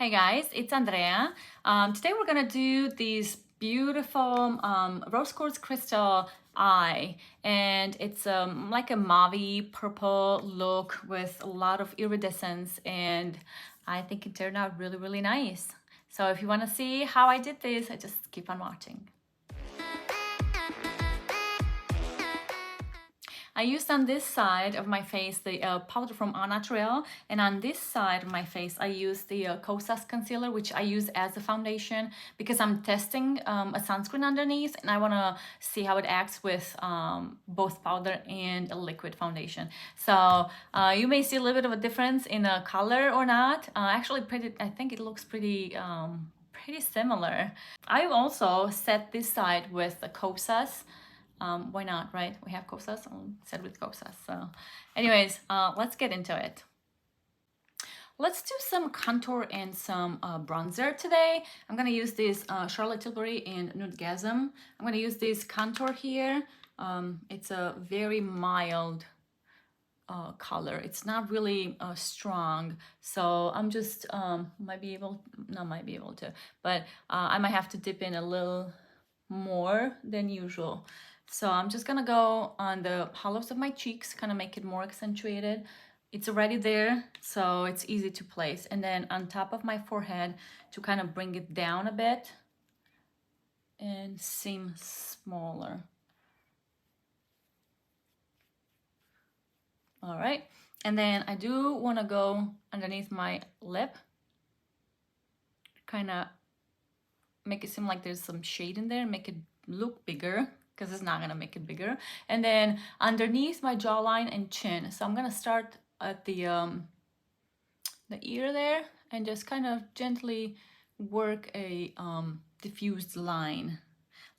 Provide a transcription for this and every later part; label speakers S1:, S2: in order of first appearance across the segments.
S1: Hey guys, it's Andrea. Today we're gonna do this beautiful rose quartz crystal eye, and it's like a mauve purple look with a lot of iridescence, and I think it turned out really nice. So if you want to see how I did this, just keep on watching. I used on this side of my face the powder from AuNaturale, and on this side of my face I used the Kosas concealer, which I use as a foundation because I'm testing a sunscreen underneath and I want to see how it acts with both powder and a liquid foundation. So you may see a little bit of a difference in color or not. Actually, I think it looks pretty similar. I also set this side with the Kosas. Why not, right? We have Kosas, I'll set with Kosas. So anyways, let's get into it. Let's do some contour and some bronzer today. I'm gonna use this Charlotte Tilbury in NudeGasm. I'm gonna use this contour here. It's a very mild color. It's not really strong, so I'm just might be able to, but I might have to dip in a little more than usual. So I'm just gonna go on the hollows of my cheeks, kind of make it more accentuated. It's already there, so it's easy to place. And then on top of my forehead to kind of bring it down a bit and seem smaller. All right, and then I do want to go underneath my lip, kind of make it seem like there's some shade in there, make it look bigger, because it's not gonna make it bigger. And then underneath my jawline and chin. So I'm gonna start at the ear there and just kind of gently work a diffused line.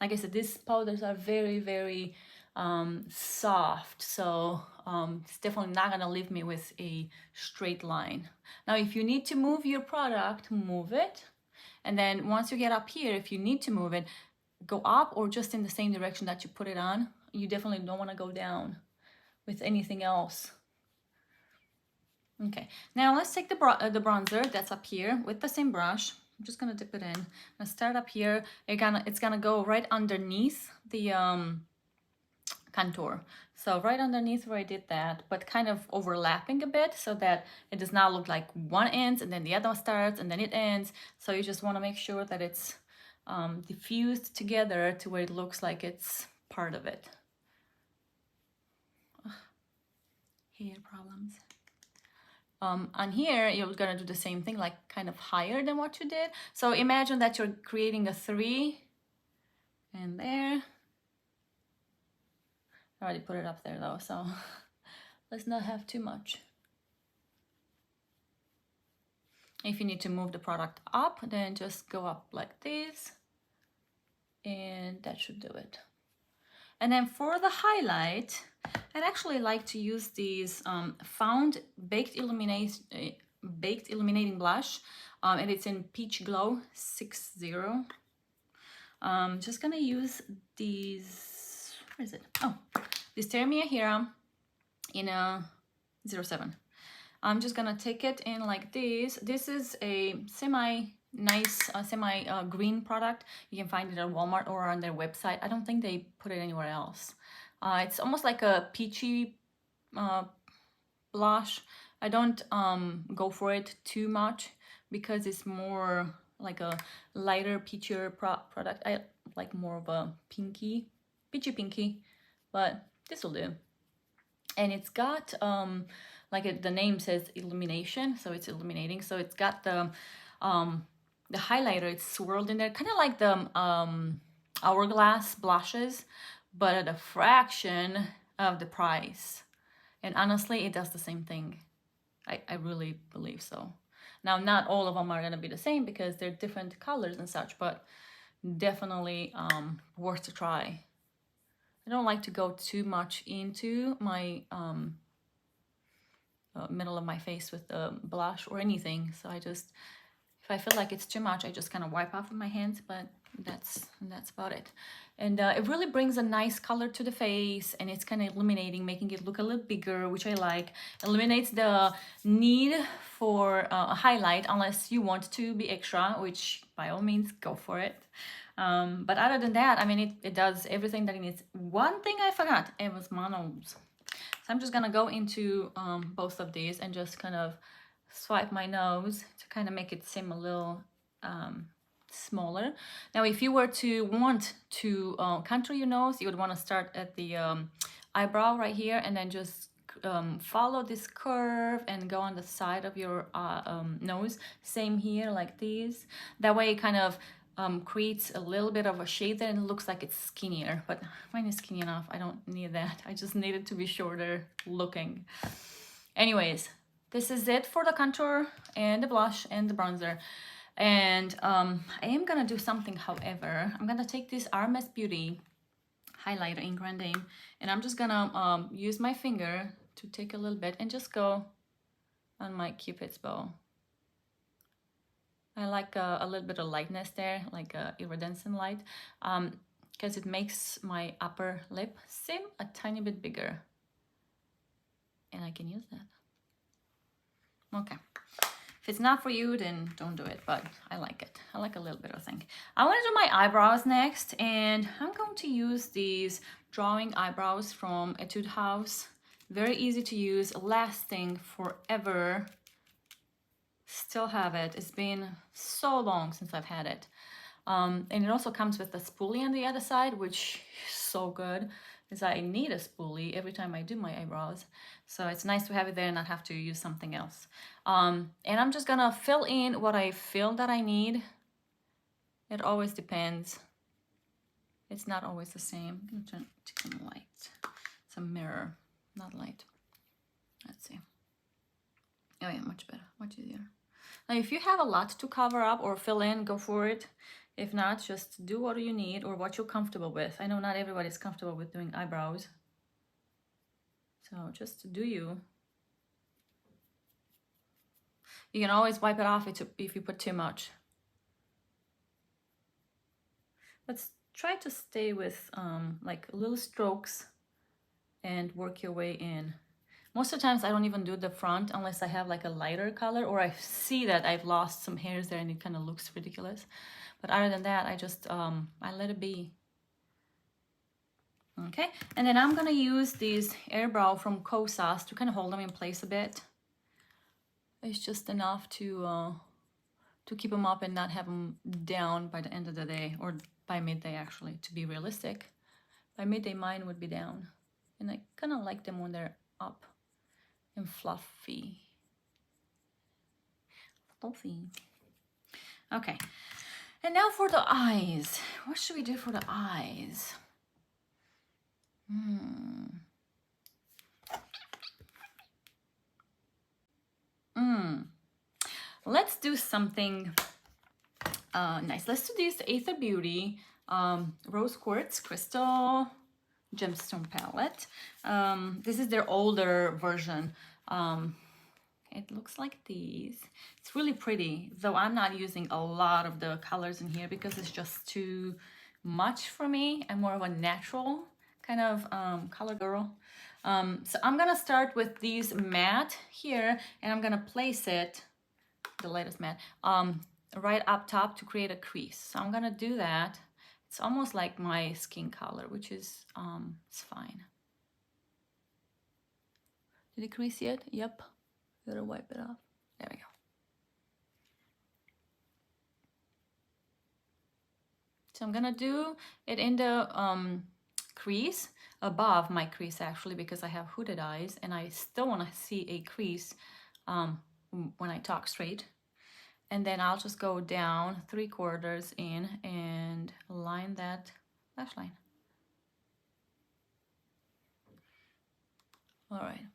S1: Like I said, these powders are very soft, so it's definitely not gonna leave me with a straight line. Now, if you need to move your product, move it. And then once you get up here, if you need to move it, go up or just in the same direction that you put it on. You definitely don't want to go down with anything else. Okay, now let's take the bronzer that's up here with the same brush. I'm just gonna dip it in. I'm gonna start up here. It's gonna go right underneath the contour. So right underneath where I did that, but kind of overlapping a bit so that it does not look like one ends and then the other one starts and then it ends. So you just want to make sure that it's diffused together to where it looks like it's part of it. Ugh. Hair problems. On here, you're gonna do the same thing, like kind of higher than what you did. So imagine that you're creating a 3 and there. I already put it up there though, so let's not have too much. If you need to move the product up, then just go up like this, and that should do it. And then for the highlight, I'd actually like to use these Found Baked Illuminating Blush, and it's in Peach Glow 60. Just gonna use these, where is it? Oh, this Teri Miyahira in a 07. I'm just gonna take it in like this. This is a semi-nice, semi-green product. You can find it at Walmart or on their website. I don't think they put it anywhere else. It's almost like a peachy blush. I don't go for it too much because it's more like a lighter, peachier product. I like more of a peachy pinky, but this will do. And it's got like the name says illumination, so it's illuminating. So it's got the highlighter, it's swirled in there, kind of like the Hourglass blushes, but at a fraction of the price. And honestly, it does the same thing. I really believe so. Now, not all of them are gonna be the same because they're different colors and such, but definitely worth a try. I don't like to go too much into my middle of my face with the blush or anything. So I just, if I feel like it's too much, I just kind of wipe off with my hands. But that's about it. And it really brings a nice color to the face, and it's kind of illuminating, making it look a little bigger, which I like. Eliminates the need for a highlight unless you want to be extra, which by all means, go for it. But other than that, I mean, it does everything that it needs. One thing I forgot, it was my nose. So I'm just gonna go into both of these and just kind of swipe my nose to kind of make it seem a little smaller. Now, if you were to want to contour your nose, you would want to start at the eyebrow right here, and then just follow this curve and go on the side of your nose. Same here, like these. That way it kind of creates a little bit of a shade there, and it looks like it's skinnier, but mine is skinny enough. I don't need that. I just need it to be shorter looking. Anyways, this is it for the contour and the blush and the bronzer. And I am gonna do something, however. I'm gonna take this RMS Beauty highlighter in Grande, and I'm just gonna use my finger to take a little bit and just go on my Cupid's bow. I like a little bit of lightness there, like a iridescent light, because it makes my upper lip seem a tiny bit bigger. And I can use that. Okay. If it's not for you, then don't do it, but I like it. I like a little bit of thing. I want to do my eyebrows next, and I'm going to use these drawing eyebrows from Etude House. Very easy to use, lasting forever. Still have it. It's been so long since I've had it. And it also comes with a spoolie on the other side, which is so good, because I need a spoolie every time I do my eyebrows. So it's nice to have it there and not have to use something else. And I'm just gonna fill in what I feel that I need. It always depends. It's not always the same. I'm gonna turn it to some light. It's a mirror, not light. Let's see. Oh yeah, much better, much easier. Now, if you have a lot to cover up or fill in, go for it. If not, just do what you need or what you're comfortable with. I know not everybody's comfortable with doing eyebrows. So just do you. You can always wipe it off if you put too much. Let's try to stay with like little strokes and work your way in. Most of the times I don't even do the front unless I have like a lighter color, or I see that I've lost some hairs there and it kind of looks ridiculous. But other than that, I just, I let it be. Okay, and then I'm gonna use these Airbrow from Kosas to kind of hold them in place a bit. It's just enough to keep them up and not have them down by the end of the day, or by midday actually, to be realistic. By midday, mine would be down. And I kind of like them when they're up and fluffy. Fluffy. Okay, and now for the eyes. What should we do for the eyes? Let's do something nice. Let's do this Aether Beauty Rose Quartz Crystal Gemstone Palette. This is their older version. It looks like these. It's really pretty, though I'm not using a lot of the colors in here because it's just too much for me. I'm more of a natural kind of color girl. So I'm gonna start with these matte here, and I'm gonna place it, the latest matte, right up top to create a crease. So I'm gonna do that. It's almost like my skin color, which is it's fine. Did it crease yet? Yep. Gotta wipe it off. There we go. So I'm gonna do it in the crease, above my crease actually, because I have hooded eyes and I still want to see a crease when I talk straight. And then I'll just go down 3/4 in and line that lash line. All right.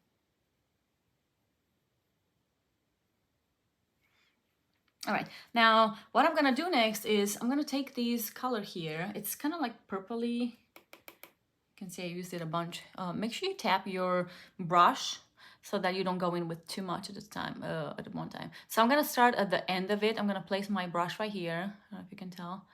S1: All right, now what I'm gonna do next is I'm gonna take these color here. It's kind of like purpley. You can see I used it a bunch. Make sure you tap your brush so that you don't go in with too much at one time. So I'm gonna start at the end of it. I'm gonna place my brush right here. I don't know if you can tell.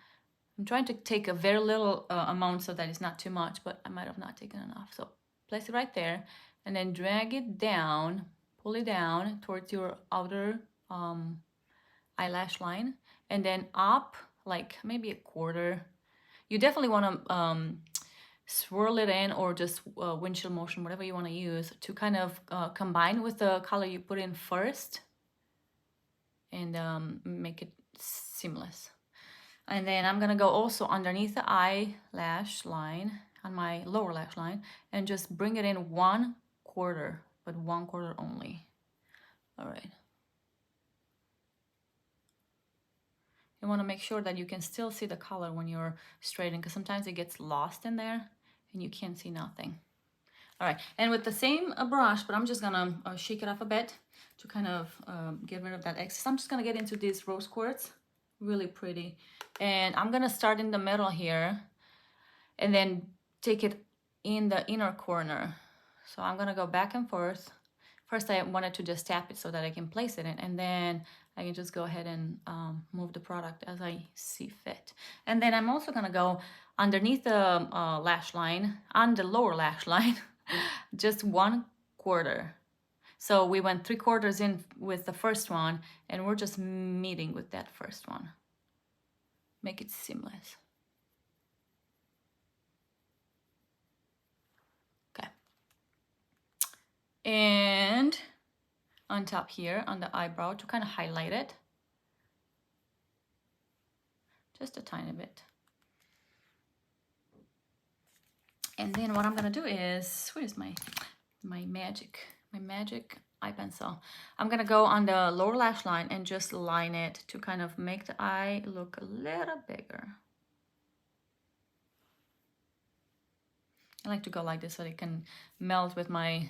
S1: I'm trying to take a very little amount so that it's not too much, but I might have not taken enough. So place it right there and then drag it down, pull it down towards your outer eyelash line, and then up like maybe a quarter. You definitely want to swirl it in, or just windshield motion, whatever you want to use, to kind of combine with the color you put in first and make it seamless. And then I'm gonna go also underneath the eyelash line, on my lower lash line, and just bring it in 1/4, but 1/4 only. All right. You want to make sure that you can still see the color when you're straightening, because sometimes it gets lost in there and you can't see nothing. All right, and with the same brush, but I'm just gonna shake it off a bit to kind of get rid of that excess. I'm just gonna get into this rose quartz, really pretty. And I'm gonna start in the middle here and then take it in the inner corner. So I'm gonna go back and forth. First, I wanted to just tap it so that I can place it in, and then I can just go ahead and move the product as I see fit. And then I'm also gonna go underneath the lash line, on the lower lash line, just 1/4. So we went 3/4 in with the first one, and we're just meeting with that first one. Make it seamless. Okay. And on top here, on the eyebrow, to kind of highlight it. Just a tiny bit. And then what I'm gonna do is, where's my magic eye pencil? I'm gonna go on the lower lash line and just line it to kind of make the eye look a little bigger. I like to go like this so it can melt with my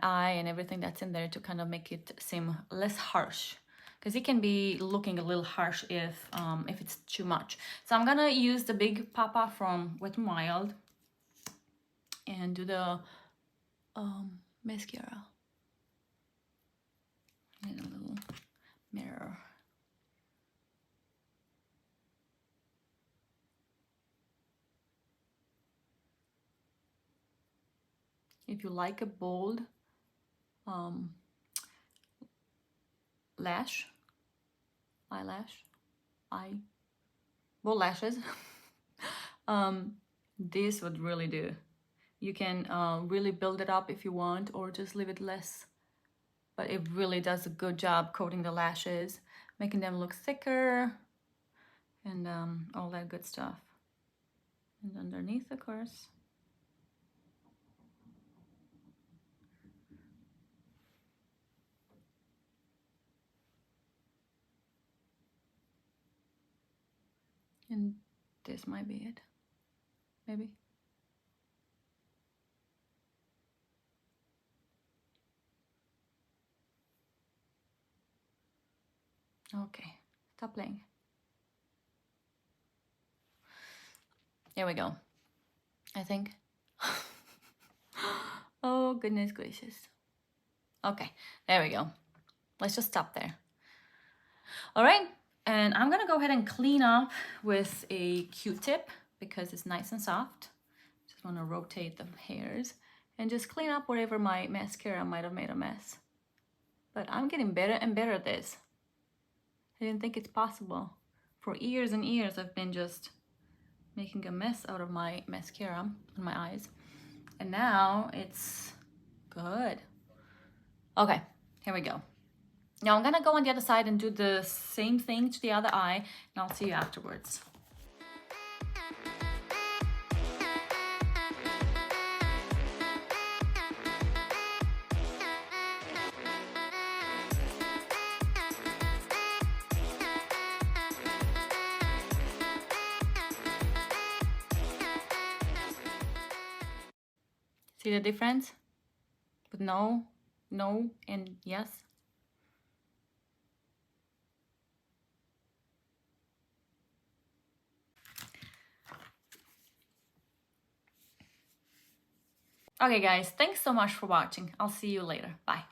S1: eye and everything that's in there, to kind of make it seem less harsh, because it can be looking a little harsh if it's too much. So I'm gonna use the big Poppa from Wet n Wild and do the mascara. Need a little mirror. If you like a bold bold lashes, this would really do. You can really build it up if you want, or just leave it less. But it really does a good job coating the lashes, making them look thicker, and all that good stuff. And underneath, of course. And this might be it, maybe. Okay, stop playing. Here we go, I think. Oh, goodness gracious. Okay, there we go. Let's just stop there. All right, and I'm gonna go ahead and clean up with a Q-tip because it's nice and soft. Just wanna rotate the hairs and just clean up wherever my mascara might have made a mess. But I'm getting better and better at this. I didn't think it's possible. For years and years, I've been just making a mess out of my mascara on my eyes. And now it's good. Okay, here we go. Now I'm gonna go on the other side and do the same thing to the other eye, and I'll see you afterwards. See the difference? But no, and yes. Okay guys, thanks so much for watching. I'll see you later. Bye.